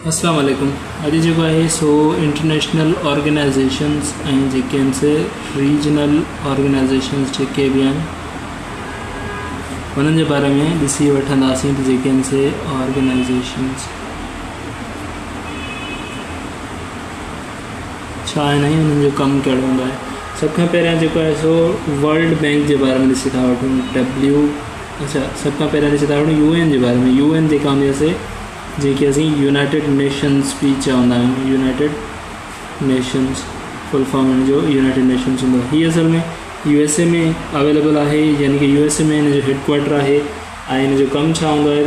अस्सलाम वालेकुम। अॼु जेको आहे सो इंटरनेशनल ऑर्गेनाइजेशन्स ऐं जेके आहिनि से रीजनल ऑर्गेनाइजेशन्स जेके बि आहिनि उन्हनि जे बारे में ॾिसी वठंदासीं त जेके आहिनि से ऑर्गेनाइजेशन्स छा आहिनि ऐं उन्हनि जो कमु कहिड़ो हूंदो आहे। सभ खां पहिरियां जेको आहे सो वर्ल्ड बैंक जे बारे में ॾिसी था वठूं। सभ खां पहिरियां ॾिसी था वठूं UN जे बारे में। UN जेका हूंदी आहे से जेके असीं यूनाइटेड नेशन्स बि चवंदा आहियूं। यूनाइटेड नेशन्स फुल फॉर्म हिन जो यूनाइटेड नेशन्स हूंदो आहे। हीअ असल में USA में अवेलेबल आहे, यानी कि USA में हिन जो हेडक्वार्टर आहे। ऐं हिन जो कमु छा हूंदो आहे त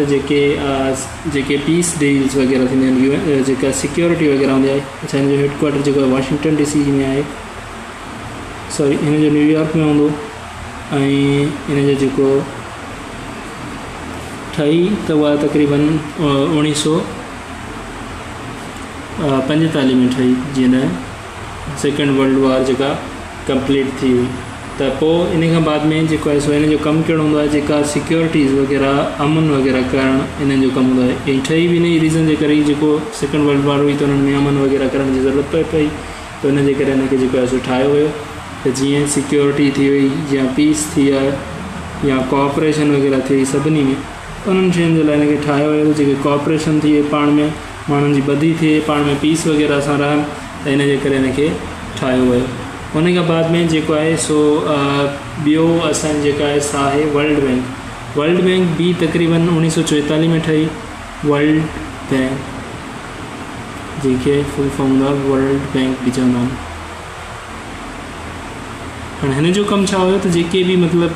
जेके पीस डील्स वग़ैरह थींदियूं आहिनि, जेका सिक्योरिटी वग़ैरह हूंदी आहे, अच्छा हिन जो हेडक्वार्टर जेको आहे वाशिंगटन DC में आहे, सॉरी हिन जो न्यूयॉर्क में हूंदो। ऐं हिन जो जेको ठही त उहा तक़रीबन 1945 में ठही, जीअं सेकेंड वर्ल्ड वॉर जेका कंप्लीट थी हुई। त पोइ इन खां बाद में जेको आहे सो हिन जो कमु कहिड़ो हूंदो आहे, जेका सिक्योरिटीज़ वग़ैरह अमन वग़ैरह करणु हिननि जो कमु हूंदो आहे। ऐं ठही बि इन ई रीज़न जे करे जेको सेकेंड वर्ल्ड वॉर हुई त हुननि में अमन वग़ैरह करण जी ज़रूरत पई, त हुन जे करे हिनखे जेको आहे सो ठाहियो हुयो त जीअं सिक्योरिटी थी वई या पीस थी आहे या कोऑपरेशन वग़ैरह थी वई, सभिनी में उन्हनि शयुनि जे लाइ हिनखे ठाहियो हुयो। जेके कोऑपरेशन थिए, पाण में माण्हुनि जी ॿधी थिए, पाण में पीस वग़ैरह सां रहनि, त इन जे करे हिनखे ठाहियो हुयो। उन खां बाद में जेको आहे सो ॿियो असांजी जेका आहे सा आहे वर्ल्ड बैंक। वर्ल्ड बैंक बि तक़रीबन 1944 में ठही। वर्ल्ड बैंक जेके फुल फॉर्म हूंदो आहे वर्ल्ड बैंक बि चवंदा आहिनि। हाणे हिन जो कमु छा हुयो त जेके बि मतिलबु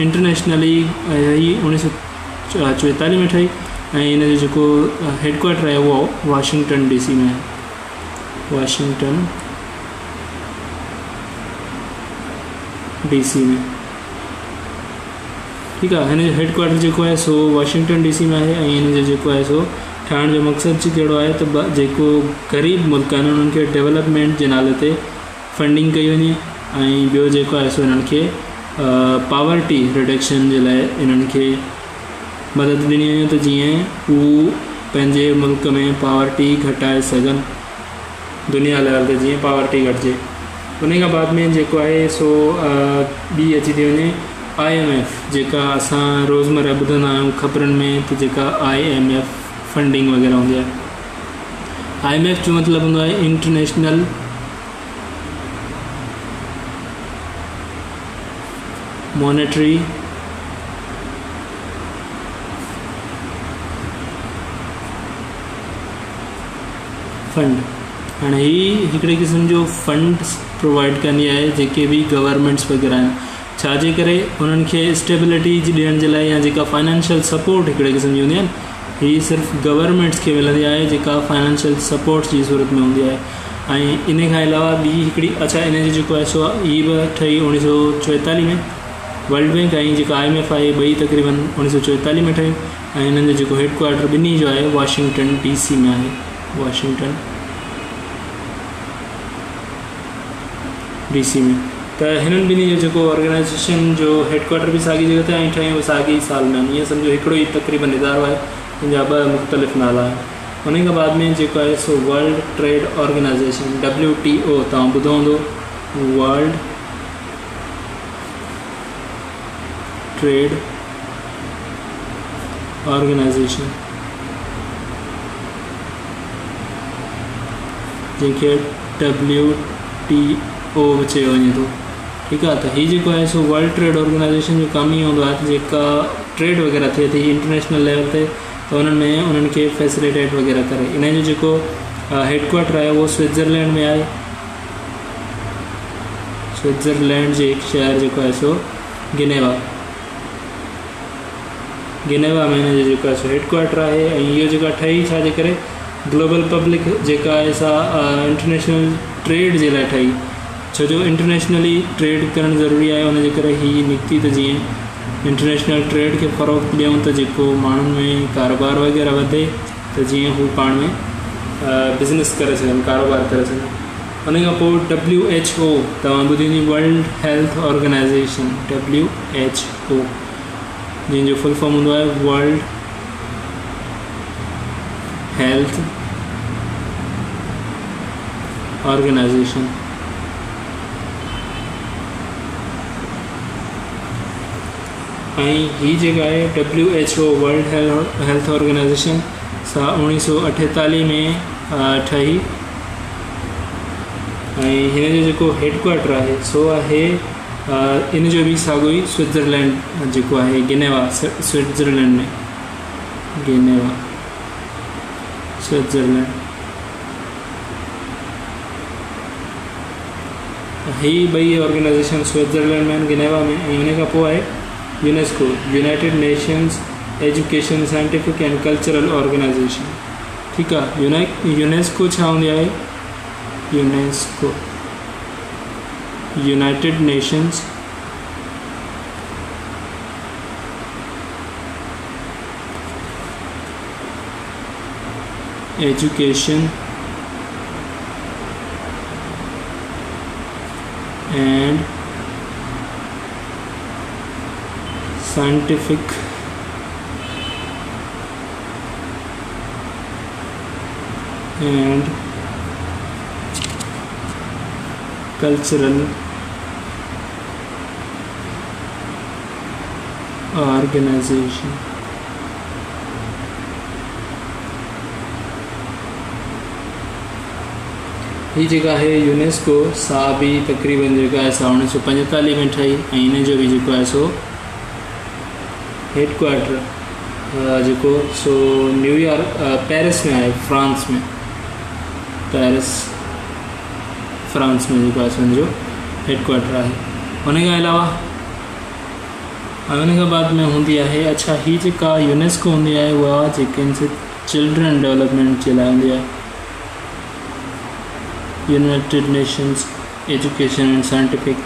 इंटरनेशनली ही 1944 में ठही। ऐं हिन जो जेको हेडक्वार्टर आहे उहो वाशिंगटन DC में आहे। वाशिंगटन DC में, ठीकु आहे। हिन जो हेडक्वार्टर जेको आहे सो वाशिंगटन DC में आहे। ऐं हिन जो जेको आहे सो ठाहिण जो मक़सदु कहिड़ो आहे त जेको ग़रीब मुल्क आहिनि उन्हनि खे डेवलपमेंट जे नाले ते फंडिंग कई वञे। ऐं ॿियो जेको आहे सो हिननि खे पावर्टी रिडक्शन जे लाइ हिननि खे मदद ॾिनी वञे, त जीअं हू पंहिंजे मुल्क में पावर्टी घटाए सघनि, दुनिया लेवल ते जीअं पावर्टी घटिजे। उन खां बाद में जेको आहे सो ॿी अची थी वञे IMF, जेका असां रोज़मर्रा ॿुधंदा आहियूं ख़बरुनि में, त जेका IMF फंडिंग वग़ैरह हूंदी आहे। IMF जो मतिलबु हूंदो आहे इंटरनेशनल मॉनेटरी फंड। हाणे ही हिकिड़े क़िस्म जो फंड्स प्रोवाइड कंदी आहे जेके बि गवर्नमेंट्स वग़ैरह आहिनि, छाजे करे उन्हनि खे स्टेबिलिटी ॾियण जे लाइ, या जेका फाइनेंशियल सपोर्ट हिकिड़े क़िस्म जी हूंदी आहे, हीअ सिर्फ़ु गवर्नमेंट्स खे मिलंदी आहे जेका फाइनेंशियल सपोर्ट जी ज़रूरत में हूंदी आहे। ऐं इन खां अलावा ॿी हिकिड़ी, अच्छा इन जो जेको आहे सो ही बि ठही 1944 में। वर्ल्ड बैंक ऐं जेका IMF आहे ॿई तक़रीबन 1944 में ठहियूं। ऐं हिननि जो जेको हेडक्वार्टर ॿिन्ही जो आहे वाशिंगटन DC में आहे। वाशिंगटन DC में। त हिननि ॿिन्ही जो जेको ऑर्गेनाइजेशन जो हेडक्वार्टर बि साॻी जॻह ते ऐं ठहियूं साॻी साल में आहिनि। ईअं सम्झो हिकिड़ो ई तक़रीबन इदारो आहे, हिन जा ॿ मुख़्तलिफ़ नाला आहिनि। उन खां बाद में जेको आहे सो वर्ल्ड ट्रेड ऑर्गेनाइजेशन WTO तव्हां ॿुधो हूंदो। वर्ल्ड ट्रेड ऑर्गेनाइजेशन, जंहिंखे WTO बि चयो वञे थो, ठीकु आहे। त हीअ जेको आहे सो वर्ल्ड ट्रेड ऑर्गेनाइजेशन जो कमु ई हूंदो आहे त जेका ट्रेड वग़ैरह थिए थी इंटरनेशनल लेवल ते, त उन्हनि में उन्हनि खे फैसिलिटेट वग़ैरह करे। इन जो जेको हेडक्वार्टर आहे उहो स्विट्ज़रलैंड में आहे। स्विट्ज़रलैंड जे हिकु शहर जेको आहे सो गिनेवा में हिन जो जेको आहे सो हेडक्वार्टर आहे। ऐं इहो जेका ठही छाजे करे, ग्लोबल पब्लिक जेका आहे सा इंटरनेशनल ट्रेड जे लाइ ठही, छो जो इंटरनेशनली ट्रेड करणु ज़रूरी आहे। उनजे करे हीअ निकिती त जीअं इंटरनेशनल ट्रेड खे फ़रोग़ ॾियूं त जेको माण्हुनि में कारोबार वग़ैरह वधे, त जीअं हू पाण में बिज़नेस करे सघनि, कारोबार करे सघनि। उन खां पोइ WHO तव्हां ॿुधी हूंदी, वर्ल्ड हेल्थ ऑर्गेनाइजेशन WHO, जंहिंजो फुल फॉर्म हूंदो आहे वर्ल्ड हेल्थ ऑर्गेनाइजेशन। ही जगह है WHO वर्ल्ड हेल्थ ऑर्गेनाइजेशन 1948 में ठही। हिन जो हेडक्वार्टर है सो है इन जो भी साॻियो ई स्विट्ज़रलैंड जो है जिनेवा स्विट्ज़रलैंड में, जिनेवा स्विट्ज़रलैंड। ही ॿई ऑर्गेनाइजेशन स्विट्ज़रलैंड में जिनेवा में। उन खां पोइ आहे UNESCO, united nations education scientific and cultural organisation. ठीक है। यूनेस्को छा हूंदी आहे? UNESCO united nations education and scientific and cultural organisation. ये जगह है यूनेस्को सा भी तकरीबन जगह है 1945 में ठही। इन जो भी जो है सो हेडक्वार्टर जो सो न्यूयॉर्क पेरिस में है, फ्रांस में, पेरिस फ्रांस में जो समझो हेडक्वार्टर है। उन अलावा उन बाद में होंगी है अच्छा ही जो यूनेस्को होंगी है वह चिल्ड्रन डेवलपमेंट के लिए होंगी है united nations education and scientific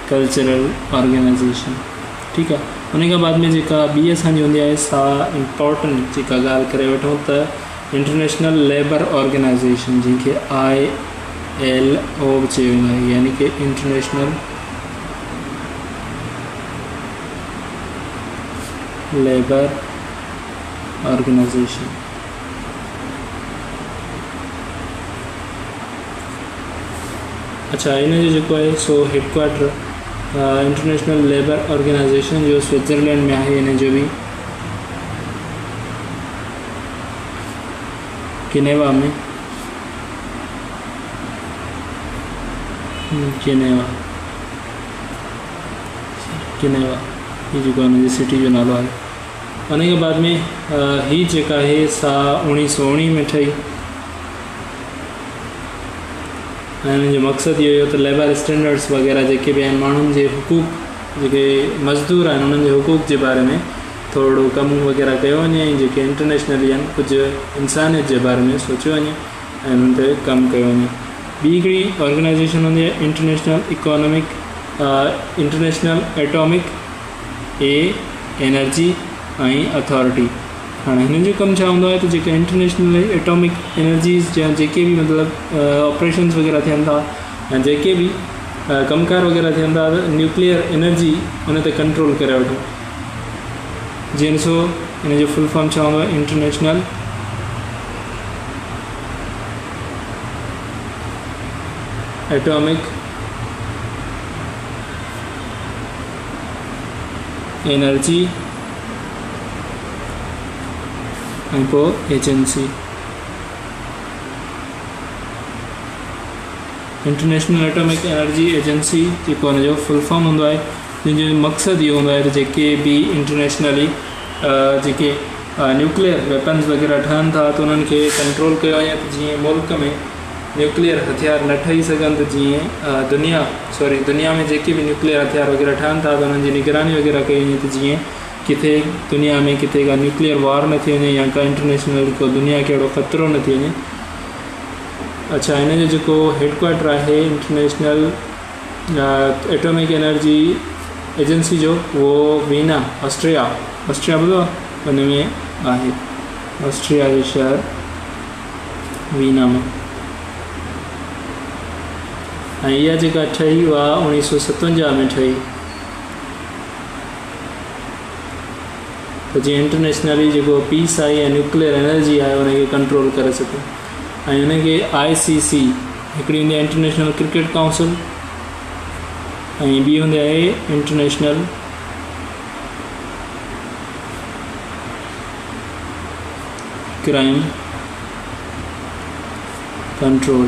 cultural organisation. ठीक है। उन बाद में जो बी असांजी होंगी है सा इम्पोर्टेंट जो गाल करे वठूं तो इंटरनेशनल लेबर ऑर्गेनाइजेशन जिनके ILO चयो वेंदो आहे, यानी कि इंटरनेशनल लेबर ऑर्गेनाइजेशन। अच्छा इन जो है सो हेडक्वार्टर इंटरनेशनल लेबर ऑर्गेनाइजेशन जो स्विट्ज़रलैंड में है। इन जो भी जिनेवा में, जिनेवा जिनेवा ये जो उन सिटी जो नालो है। उन बाद में ही जगह है सा 1919 में ठही। जो मकसद ये तो लेबर स्टैंडर्ड्स वगैरह जो भी मानून के हुकूक जो मजदूर हैं उन्होंने हुकूक के बारे में थोड़ो कम वगैरह किया वे, जो इंटरनेशनली कुछ इंसानियत के बारे में सोचो वे उन पर कम किया वे। बी हिकिड़ी ऑर्गेनाइजेशन होंगी है इंटरनेशनल एटॉमिक एनर्जी अथॉरिटी। हाँ इन जो कम छा होंदो है तो जो इंटरनेशनल एटॉमिक एनर्जीज जो भी मतलब ऑपरेशंस वगैरह थियन था या जो भी कमकार वगैरह थियन था न्यूक्लियर एनर्जी उन ते कंट्रोल करे वठो। जी सो इन जो फुल फॉर्म छा होंदो है international atomic energy agency. International atomic energy agency जो फुल फॉर्म होंदो है जिनजो मकसद ये होंदो है जो भी इंटरनेशनली जो न्यूक्लियर वेपन्स वगैरह ठहन था तो उन्होंने कंट्रोल किया वञे तो जी मुल्क में न्यूक्लियर हथियार न ठही सघन तो जी दुनिया में जो भी न्यूक्लियर हथियार वगैरह ठहन था तो उन्होंने निगरानी वगैरह कई वञे तो जी किथे दुनिया में किथे का न्यूक्लियर वार न थी वञे या का इंटरनेशनल को दुनिया के अड़ो ख़तरो न थी वञे। अच्छा इन जो हेडक्वार्टर है इंटरनेशनल एटॉमिक एनर्जी एजेंसी जो वो वीना ऑस्ट्रिया ॿुधो उन में है, ऑस्ट्रिया के शहर वीना में। यह जगह ठही वह 1957 में ठही। तो जी इंटरनेशनली जो पीस आई या न्यूक्लियर एनर्जी है उनके कंट्रोल करे सकें। उनके ICC हिकिड़ी हूंदी आहे इंटरनेशनल क्रिकेट काउंसिल ऐं ॿी हूंदी आहे इंटरनेशनल क्राइम कंट्रोल।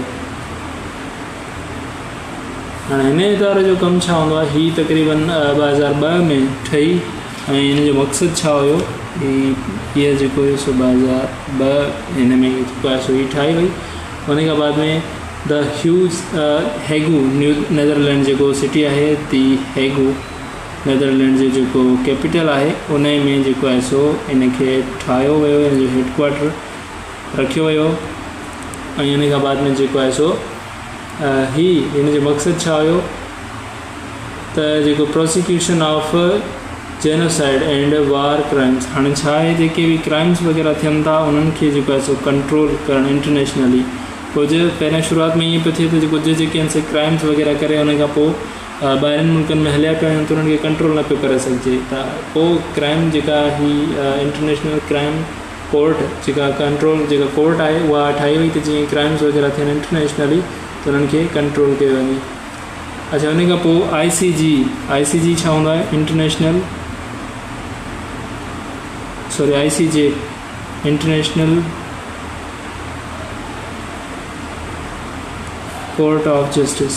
हाणे हिन इदारे जो कमु छा हूंदो आहे, हीअ तक़रीबन 2002 में ठही ऐं हिन जो मक़सदु छा हुयो, हीअ जेको हुयो सो 2002 हिन में जेको आहे सो हीअ ठाही वई। उन खां बाद में द ह्यूज हेगू नेदरलैंड जेको सिटी आहे, दी हेगू नेदरलैंड जो जेको कैपिटल आहे उन में जेको आहे सो इनखे ठाहियो वियो, हिन जो हेडक्वार्टर रखियो वियो। ऐं हिन खां बाद में जेको आहे सो हिन जो मक़सदु छा हुयो त जेको प्रोसिक्यूशन ऑफ जेनोसाइड एंड वार क्राइम्स, हाणे छा आहे जेके बि क्राइम्स वग़ैरह थियनि था उन्हनि खे जेको आहे सो कंट्रोल करणु इंटरनेशनली। कुझु पहिरियों शुरूआत में ईअं पियो थिए त कुझु जेके आहिनि से क्राइम्स वग़ैरह करे उन खां पोइ ॿाहिरनि मुल्कनि में हलिया पिया आहिनि त उन्हनि खे कंट्रोल न पियो करे सघिजे, त पोइ क्राइम जेका ही इंटरनेशनल क्राइम कोर्ट जेका कंट्रोल जेका कोर्ट आहे उहा ठाही वई त जीअं क्राइम्स वग़ैरह थियनि इंटरनेशनली त उन्हनि खे कंट्रोल कयो वञे। अच्छा, उन खां पोइ ICG छा हूंदो आहे, ICJ international court of justice.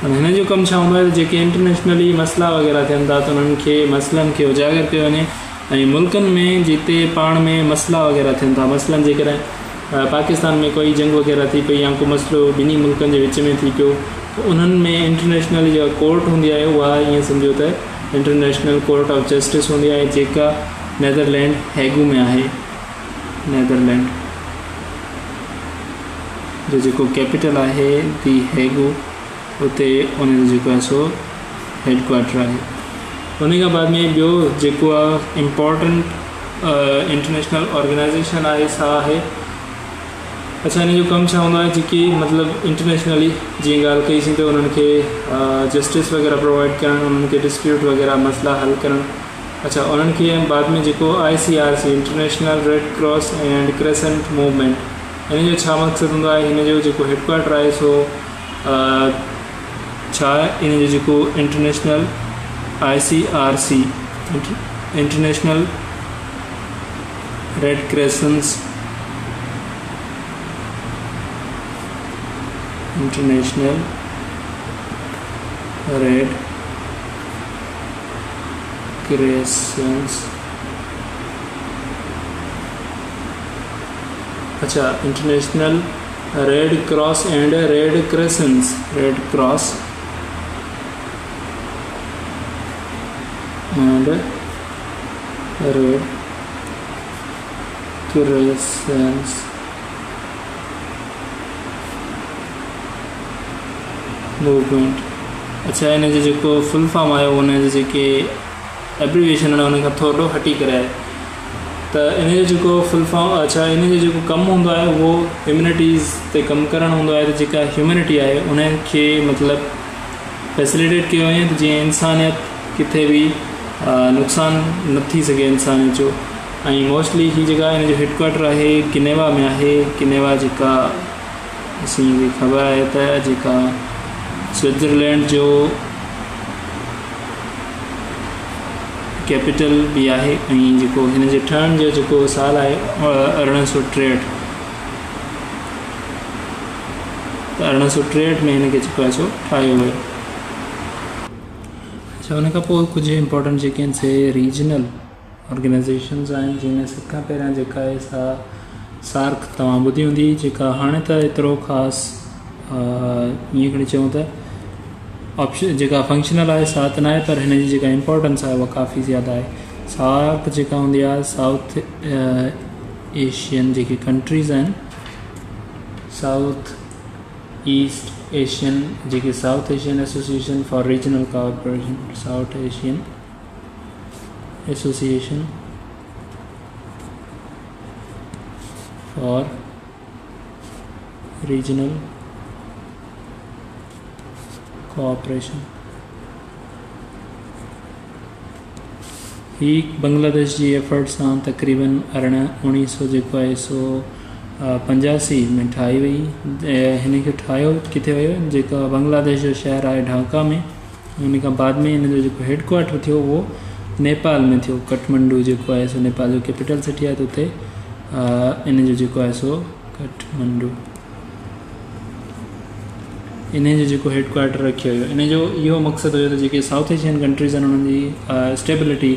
हिन जो कमु छा हूंदो आहे, जेके इंटरनेशनली मसइला वग़ैरह थियनि था त उन्हनि खे मसइलनि खे उजागर कयो वञे ऐं मुल्कनि में जिते पाण में मसइला वग़ैरह थियनि था, मसइलनि जे करे पाकिस्तान में कोई जंग वग़ैरह थी पई या को मसइलो ॿिन्ही मुल्कनि जे विच में थी पियो त उन्हनि में इंटरनेशनली जेका कोर्ट हूंदी आहे उहा ईअं सम्झो त इंटरनेशनल कोर्ट ऑफ जस्टिस हूंदी आहे जेका नेदरलैंड हेगू में आहे। नेदरलैंड जो जेको कैपिटल आहे दी हेगू, उते उन जो जेको आहे सो हेडक्वार्टर आहे। उन खां बाद में ॿियो जेको आहे इम्पोर्टेंट इंटरनेशनल ऑर्गेनाइजेशन आहे सा आहे, अच्छा हिन जो कमु छा हूंदो आहे, जेकी मतिलबु इंटरनेशनली जीअं ॻाल्हि कईसीं त उन्हनि खे जस्टिस वग़ैरह प्रोवाइड करणु, उन्हनि खे डिस्प्यूट वग़ैरह मसइला हल करणु। अच्छा, उन्हनि खे बाद में जेको ICRC international red cross and crescent movement, हिन जो छा मक़सदु हूंदो आहे, हिन जो जेको हेडक्वार्टर आहे सो छा आहे, हिन जो जेको international ICRC international red crescents international red crescents, अच्छा international red cross and red crescents, red cross and red crescents movement. अच्छा, हिन जो जेको फुल फॉर्म आयो उन जे जेके एब्रीविएशन आहे उन खां थोरो हटी करे आहे त इन जो जेको फुल फॉर्म, अच्छा इन जो जेको कमु हूंदो आहे उहो ह्यूमैनिटीज़ ते कमु करणु हूंदो आहे। त जेका ह्यूमैनिटी आहे उनखे मतिलबु फैसिलिटेट कयो वञे त जीअं इंसानियत किथे बि नुक़सानु न थी सघे इंसानियत जो। ऐं मोस्टली ही जेका हिन जो हेडक्वार्टर आहे जिनेवा में आहे। जिनेवा जेका असीं ख़बर आहे त जेका स्विट्ज़रलैंड जो कैपिटल भी है। जो हिन जे ठहण जो जेको साल आहे 1863, तो 1863 में हिन खे जेको आहे सो ठाहियो वियो। अच्छा, उन खां पोइ कुझु इम्पोर्टेंट जेके आहिनि से रीजनल ऑर्गेनाइजेशन्स आहिनि, जंहिंमें सभ खां पहिरियां जेका आहे सा सार्क तव्हां ॿुधी हूंदी, जेका हाणे त एतिरो ख़ासि ईअं खणी चऊं त ऑप्शन जेका फंक्शनल आहे सा त न आहे, पर हिन जी जेका इम्पोर्टेंस आहे उहा काफ़ी ज़्यादा आहे। सार्क जेका हूंदी आहे साउथ एशियन जेके कंट्रीज़ आहिनि, साउथ ईस्ट एशियन जेके south Asian association for regional cooperation, south Asian association for regional cooperation, ही बांग्लादेश जी एफर्ट सां तक़रीबन 1900 जेको आहे सो 85 में ठाही वई। हिन खे ठाहियो किथे वियो, जेका बांग्लादेश जो शहर आहे ढाका में। उन खां बाद में हिन जो जेको हेडक्वार्टर थियो उहो नेपाल में थियो। काठमांडू जेको आहे सो नेपाल जो कैपिटल सिटी आहे, त उते इन जो जेको आहे सो काठमांडू इन जो जेको हेडक्वार्टर रखियो हुयो। इन जो इहो मक़सदु हुयो त जेके साउथ एशियन कंट्रीज़ आहिनि उन्हनि जी स्टेबिलिटी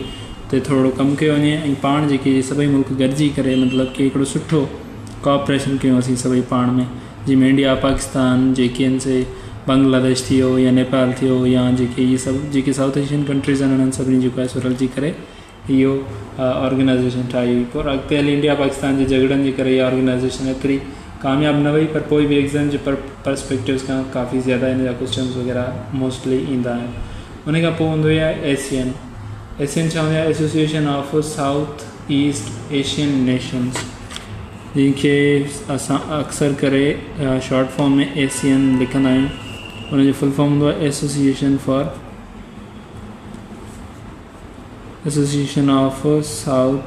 ते थोरो कमु कयो वञे, ऐं पाण जेके सभई मुल्क गॾिजी करे मतिलबु कि हिकिड़ो सुठो कोऑपरेशन कयूं असीं सभई पाण में। जंहिंमें इंडिया पाकिस्तान जेके आहिनि से बांग्लादेश थियो या नेपाल थियो या जेके इहे सभु जेके साउथ एशियन कंट्रीज़ आहिनि उन्हनि सभिनी जेको आहे सो रलिजी करे इहो ऑर्गेनाइज़ेशन ठाही। पर अॻिते हली इंडिया पाकिस्तान जे झगड़नि जे करे इहा ऑर्गेनाइज़ेशन एतिरी कामयाबु न वई, पर पोइ बि एग्ज़ाम जे पर्सपेक्टिव्स खां काफ़ी ज़्यादा हिन जा क्वेश्चन्स वग़ैरह मोस्टली ईंदा आहिनि। उन खां पोइ हूंदो आहे एशियन छा हूंदी आहे? Association of south east Asian nations, जंहिंखे असां अक्सर करे शॉर्ट फॉर्म में एशियन लिखंदा आहियूं। उनजो फुल फॉर्म हूंदो आहे association of south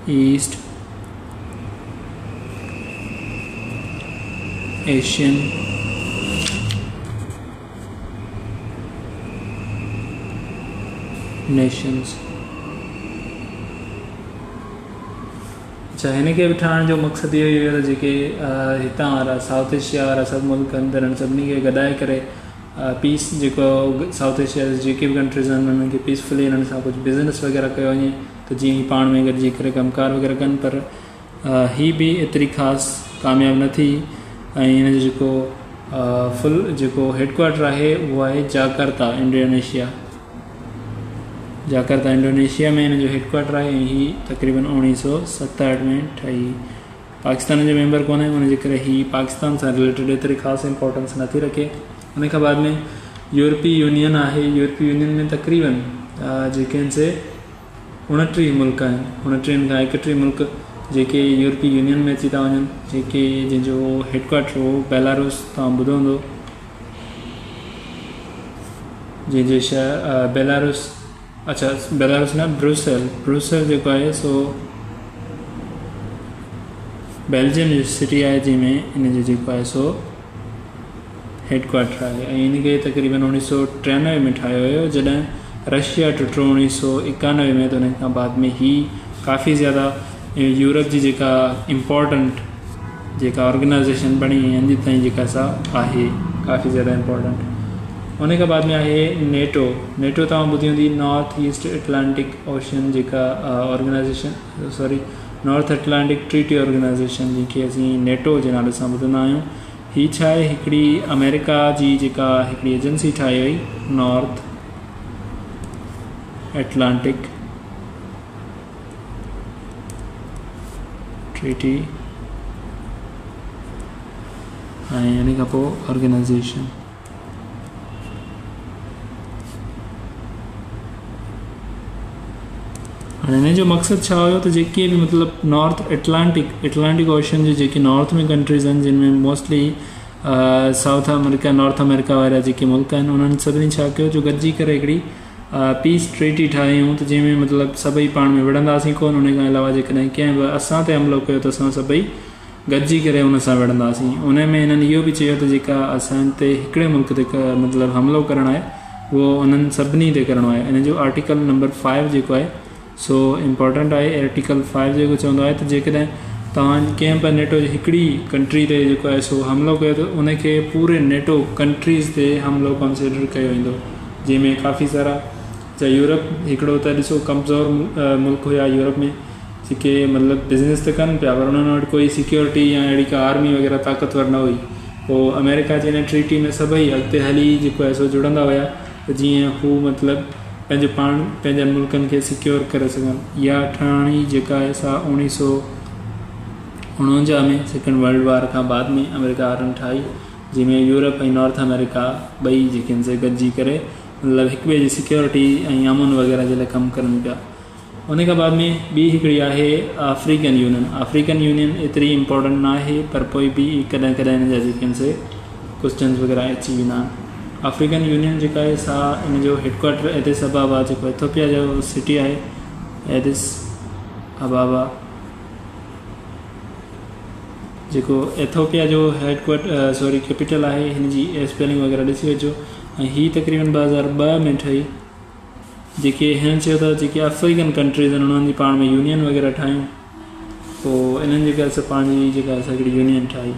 east Asian Nations. अच्छा, हिन खे बि ठाहिण जो मक़सदु इहो ई हुयो त जेके हितां वारा साउथ एशिया वारा सभु मुल्क आहिनि त सभिनी खे गॾाए करे पीस जेको साउथ एशिया जी जेके बि कंट्रीज़ आहिनि उन्हनि खे पीसफुली हिननि सां कुझु बिज़नेस वग़ैरह कयो वञे, त जीअं ही पाण में गॾिजी करे कमकार वग़ैरह कनि। पर ही बि एतिरी ख़ासि कामयाबु न थी, ऐं हिन जो जेको फुल जेको हेडक्वार्टर आहे उहो आहे जाकार्ता इंडोनेशिया में हिन जो हेडक्वार्टर आहे। ऐं ही तक़रीबन 1967 में ठही। पाकिस्तान जो मेंबर कोन्हे, उनजे करे ही पाकिस्तान सां रिलेटेड एतिरी ख़ासि इंपॉर्टेंस नथी रखे। उन खां बाद में यूरोपीय यूनियन आहे। यूरोपीय यूनियन में तक़रीबन जेके आहिनि से 29 मुल्क आहिनि। 29 खां 31 मुल्क जेके यूरोपीय यूनियन में अची था वञनि, जेके जंहिंजो हेडक्वार्टर हो बेलारूस, तव्हां ॿुधो हूंदो, जंहिंजे शहर बेलारूस न ब्रुसेल जेको आहे सो बेल्जियम जी सिटी आहे, जंहिंमें इन जो जेको आहे सो हेडक्वार्टर आहे। ऐं इनखे तक़रीबन 1993 में ठाहियो हुयो, जॾहिं रशिया टुटो 1991 में। त उन खां बाद में ही काफ़ी ज़्यादा यूरोप जी जेका इम्पोर्टेंट जेका ऑर्गेनाइज़ेशन बणी अॼु ताईं जेका सा आहे काफ़ी ज़्यादा इम्पोर्टेंट। उन खां बाद में आहे नेटो तव्हां ॿुधी हूंदी, नॉर्थ ईस्ट अटलांटिक ओशन जेका नॉर्थ अटलांटिक ट्रीटी ऑर्गेनाइज़ेशन, जंहिंखे असीं नेटो जे नाले सां ॿुधंदा आहियूं। ही छा आहे? हिकिड़ी अमेरिका जी जेका हिकिड़ी एजेंसी ठाही वई, नॉर्थ अटलांटिक ट्रीटी, ऐं इन खां पोइ ऑर्गेनाइज़ेशन। हाणे हिन जो मक़सदु छा हुयो त जेके बि मतिलबु नॉर्थ अटलांटिक ओशन जे जेके नॉर्थ में कंट्रीज़ आहिनि, जिन में मोस्टली नॉर्थ अमेरिका वारा जेके मुल्क आहिनि, उन्हनि सभिनी छा कयो जो गॾिजी करे हिकिड़ी पीस ट्रीटी ठाहियूं, त जंहिंमें मतिलबु सभई पाण में विढ़ंदासीं कोन। उन खां अलावा जेकॾहिं कंहिं बि असां ते हमिलो कयो त असां सभई गॾिजी करे उन सां विढ़ंदासीं। उन में हिननि इहो बि चयो त जेका असां ते हिकिड़े मुल्क ते मतिलबु हमिलो करणु आहे उहो उन्हनि सभिनी ते करिणो आहे। इन जो आर्टिकल नंबर 5 जेको आहे सो इम्पॉर्टेंट आहे। आर्टिकल 5 जेको चवंदो आहे त जेकॾहिं तव्हां कंहिं बि नेटो जी हिकिड़ी कंट्री ते जेको आहे सो हमिलो कयो त उनखे पूरे नेटो कंट्रीज़ ते हमिलो कंसिडर कयो वेंदो, जंहिंमें काफ़ी सारा यूरोप हिकिड़ो त ॾिसो कमज़ोर मुल्क हुया यूरोप में, जेके मतिलबु बिज़नेस त कनि पिया, पर उन्हनि वटि कोई सिक्योरिटी या अहिड़ी का आर्मी वग़ैरह ताक़तवर न हुई। पोइ अमेरिका जी हिन ट्रीटी में सभई अॻिते हली जेको आहे सो जुड़ंदा हुया, त जीअं हू मतिलबु पंहिंजनि मुल्कनि खे सिक्योर करे सघनि। इहा ठाहिणी जेका आहे सा 1949 में सेकेंड वर्ल्ड वार खां बाद में अमेरिका वारनि ठाही, जंहिंमें यूरोप ऐं नॉर्थ अमेरिका ॿई जेके आहिनि से गॾिजी करे मतिलबु हिक ॿिए जी सिक्योरिटी ऐं अमन वग़ैरह जे लाइ कमु करनि पिया। उन खां बाद में ॿी हिकिड़ी आहे अफ्रीकन यूनियन एतिरी इम्पोर्टेंट न आहे, पर पोइ बि कॾहिं कॾहिं हिन जा जेके आहिनि से क्वेश्चन्स वग़ैरह अची वेंदा आहिनि। अफ्रीकन यूनियन जेका आहे सा इन जो हेडक्वार्टर एडिस अबाबा जेको इथियोपिया जो सिटी आहे एडिस अबाबा जेको इथियोपिया जो हेडक्वार्टर कैपिटल आहे हिन जी स्पेलिंग वग़ैरह ॾिसी वठो ऐं हीअ तक़रीबन 2002 में ठही जेके हिन चयो त जेके अफ्रीकन कंट्रीज़ आहिनि उन्हनि जी पाण में यूनियन वग़ैरह ठाहियूं पोइ इन्हनि जे करे पंहिंजी जेका असां हिकिड़ी यूनियन ठाही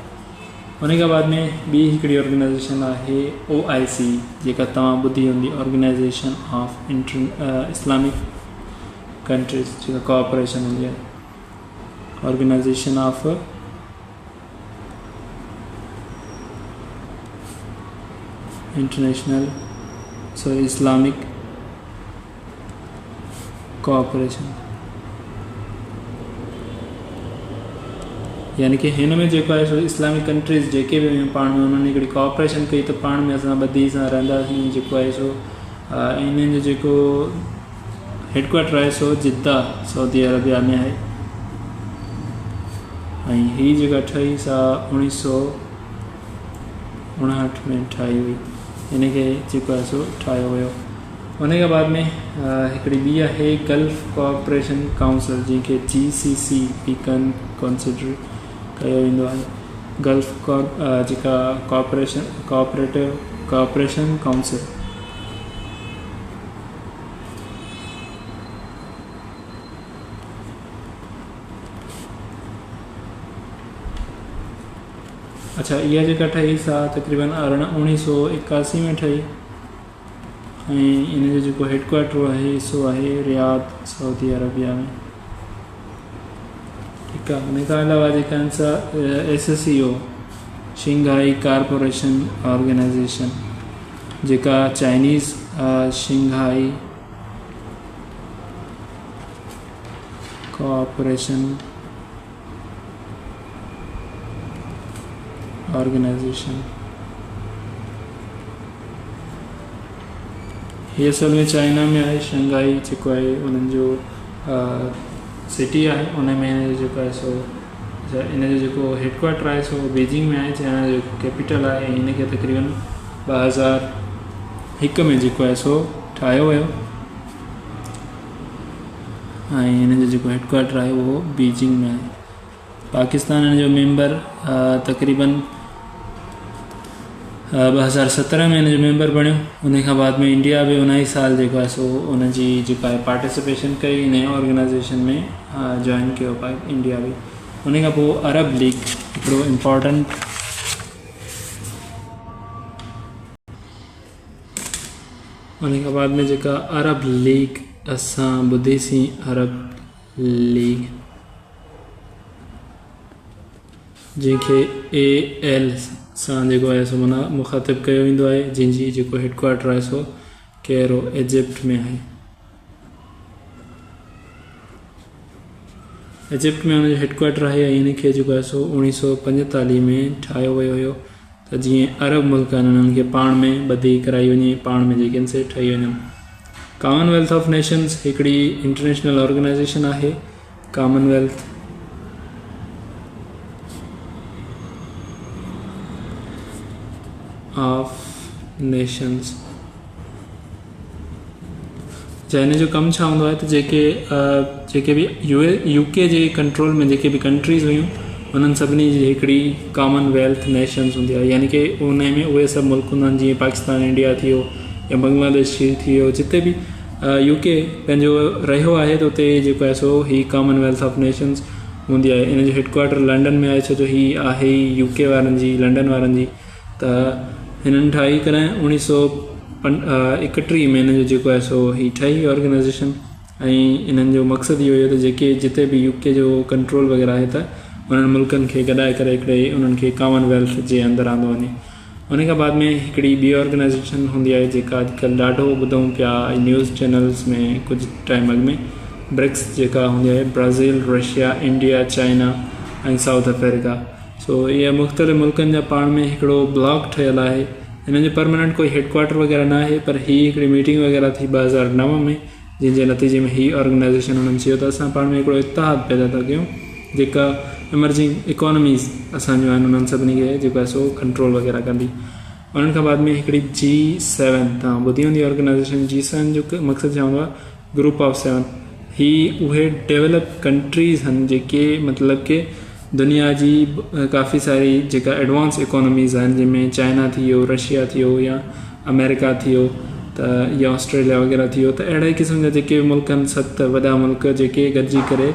उन खां बाद में ॿी हिकिड़ी ऑर्गेनाइज़ेशन आहे OIC जेका तव्हां ॿुधी हूंदी ऑर्गेनाइज़ेशन ऑफ इस्लामिक कंट्रीज़ जेका कोऑपरेशन हूंदी आहे ऑर्गेनाइज़ेशन ऑफ इस्लामिक कोऑपरेशन यानी कि हिन में जेको आहे सो इस्लामिक कंट्रीज़ जेके बि हुयूं पाण में उन्हनि हिकिड़ी कोऑपरेशन कई त पाण में असां ॿधी सां रहंदासीं जेको आहे सो इन्हनि जो जेको हेडक्वार्टर आहे सो जिद्दा सऊदी अरबिया में आहे ऐं हीअ जेका ठही सा 1959 में ठाही हुई इन खे जेको आहे सो ठाहियो वियो उन खां बाद में हिकिड़ी ॿी आहे गल्फ कोऑपरेशन काउंसिल जंहिंखे GCC बि कंसिडर कयो वेंदो आहे गल्फ जेका कोऑपरेशन काउंसिल अच्छा इहा जेका ठही सा तक़रीबन 1981 में ठही ऐं इन जो जेको हेडक्वार्टर आहे सो आहे रियाद सऊदी अरबिया में ठीकु आहे उन खां अलावा जेका आहिनि सा SCO शिंघाई कारपोरेशन ऑर्गेनाइज़ेशन जेका चाइनीज़ शिंघाई कोऑपरेशन ऑर्गेनाइज़ेशन हीअ असल में चाइना में आहे शंघाई जेको आहे उन्हनि जो सिटी आहे उन में हिन जो जेको आहे सो इन जो जेको हेडक्वार्टर आहे सो बीजिंग में आहे चाइना जो कैपिटल आहे ऐं हिन खे तक़रीबन 2001 में जेको आहे सो ठाहियो वियो ऐं हिन जो जेको हेडक्वार्टर आहे उहो बीजिंग में आहे पाकिस्तान जो मेंबर तक़रीबन 2017 में हिन जो मेंबर बणियो उन खां बाद में इंडिया बि 19 साल जेको आहे सो उन जी जेका आहे पार्टिसिपेशन कई इन ऑर्गेनाइज़ेशन में जॉइन कयो पाए इंडिया बि उन खां पोइ अरब लीग हिकिड़ो इम्पोर्टेंट उन खां बाद में जेका अरब लीग असां ॿुधीसीं अरब लीग जंहिंखे AL सां जेको आहे सो माना मुखातिब कयो वेंदो आहे जंहिंजी जेको हेडक्वार्टर आहे सो कैरो इजिप्ट में आहे इजिप्ट में हुनजो हेडक्वार्टर आहे ऐं हिन खे जेको आहे सो 1945 में ठाहियो वियो हुयो त जीअं अरब मुल्क आहिनि उन्हनि खे पाण में ॿधी कराई वञे पाण में जेके से ठही वञनि कॉमनवेल्थ ऑफ नेशंस हिकिड़ी इंटरनेशनल ऑर्गेनाइज़ेशन आहे कॉमनवेल्थ ऑफ नेशंस हिन जो कमु छा हूंदो आहे त जेके बि UK जे कंट्रोल में जेके बि कंट्रीज़ हुयूं उन्हनि सभिनी जी हिकिड़ी कॉमनवेल्थ नेशंस हूंदी आहे यानी कि उन में उहे सभु मुल्क हूंदा आहिनि जीअं पाकिस्तान इंडिया थी वियो या बांग्लादेश थी वियो जिते बि UK पंहिंजो रहियो आहे त उते जेको आहे सो ही कॉमनवेल्थ ऑफ नेशंस हूंदी आहे इन जो हेडक्वार्टर लंडन में आहे छो जो ही आहे UK वारनि जी लंडन वारनि जी त हिननि ठाही करे 1931 में हिन जो जेको आहे सो ही ठही ऑर्गेनाइज़ेशन ऐं इन्हनि जो मक़सदु इहो हुयो त जेके जिते बि UK जो कंट्रोल वग़ैरह आहे त उन्हनि मुल्कनि खे गॾाए करे हिकिड़े उन्हनि खे कॉमनवेल्थ जे अंदरि आंदो वञे उन खां बाद में हिकिड़ी ॿी ऑर्गेनाइज़ेशन हूंदी आहे जेका अॼुकल्ह ॾाढो ॿुधूं पिया न्यूज़ चैनल्स में कुझु टाइम अॻु में ब्रिक्स जेका हूंदी आहे ब्राज़ील रशिया इंडिया चाइना ऐं साउथ अफ्रीका सो इहे मुख़्तलिफ़ मुल्कनि जा पाण में हिकिड़ो ब्लॉक ठहियलु आहे हिन जो परमानेंट कोई हेडक्वार्टर वग़ैरह न आहे पर हीअ हिकिड़ी मीटिंग वग़ैरह थी 2009 में जंहिंजे नतीजे में हीअ ऑर्गेनाइज़ेशन हुननि चयो त असां पाण में हिकिड़ो इतिहाद पैदा था कयूं जेका इमर्जिंग इकोनॉमीज़ असांजो आहिनि उन्हनि सभिनी खे जेको आहे सो कंट्रोल वग़ैरह कंदी उन्हनि खां बाद में हिकिड़ी G7 तव्हां ॿुधी हूंदी ऑर्गेनाइज़ेशन। G7 जो मक़सदु छा हूंदो आहे? Group of 7। ही उहे डेवलप कंट्रीज़ आहिनि जेके मतिलबु कि दुनिया जी काफ़ी सारी जेका एडवांस इकोनॉमीज़ आहिनि, जंहिंमें चाइना थी वियो, रशिया थी वियो, या अमेरिका थी वियो, त या ऑस्ट्रेलिया वग़ैरह थी वियो, त अहिड़े क़िस्म जा जेके मुल्क आहिनि, 7 वॾा मुल्क जेके गॾिजी करे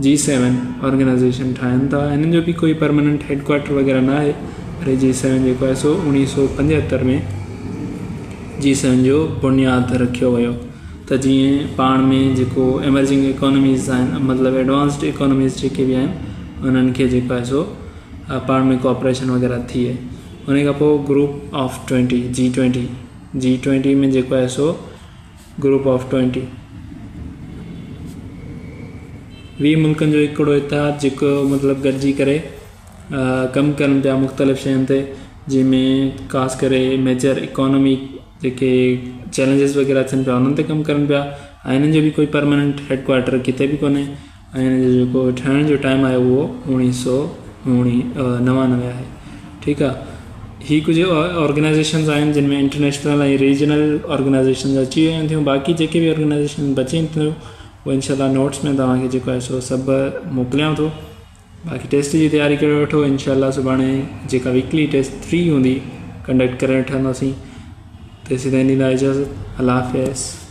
G7 ऑर्गेनाइज़ेशन ठाहिनि था। हिननि जो बि कोई परमानेंट हेडक्वार्टर वग़ैरह न आहे, पर G7 जेको आहे सो 1975 में G7 जो बुनियादु रखियो वियो। त जीअं पाण में जेको एमर्जिंग इकोनॉमीज़ आहिनि, मतिलबु एडवांस्ड इकोनॉमीज़ जेके बि आहिनि, उन्हनि खे जेको आहे सो पाण में कोऑपरेशन वग़ैरह थिए। उन खां पोइ ग्रुप ऑफ 20 G20 में जेको आहे सो ग्रुप ऑफ 20 20 मुल्कनि जो हिकिड़ो इतिहाद जेको मतिलबु गॾिजी करे कमु कनि पिया मुख़्तलिफ़ शयुनि ते, जंहिंमें ख़ासि करे मेजर इकोनॉमी जेके चैलेंजिस वग़ैरह थियनि पिया उन्हनि ते कमु कनि पिया। ऐं हिननि जो बि कोई परमानेंट हेडक्वार्टर किथे बि कोन्हे। ऐं हिन जो जेको ठहण जो टाइम आहे उहो 1999 आहे। ठीकु आहे। ही कुझु ऑर्गेनाइज़ेशन्स आहिनि जिन में इंटरनेशनल ऐं रीजनल ऑर्गेनाइज़ेशन अची वियूं थियूं। बाक़ी जेके बि ऑर्गेनाइज़ेशन बचनि थियूं उहे इनशाला नोट्स में तव्हांखे जेको आहे सो सभु मोकिलियां थो। बाक़ी टेस्ट जी तयारी करे वठो। इनशाला सुभाणे जेका वीकली टेस्ट 3 हूंदी कंडक्ट करे वठंदासीं। तेसीं ताईं ॾींदा इजाज़त। अल्लाह हाफ़िज़।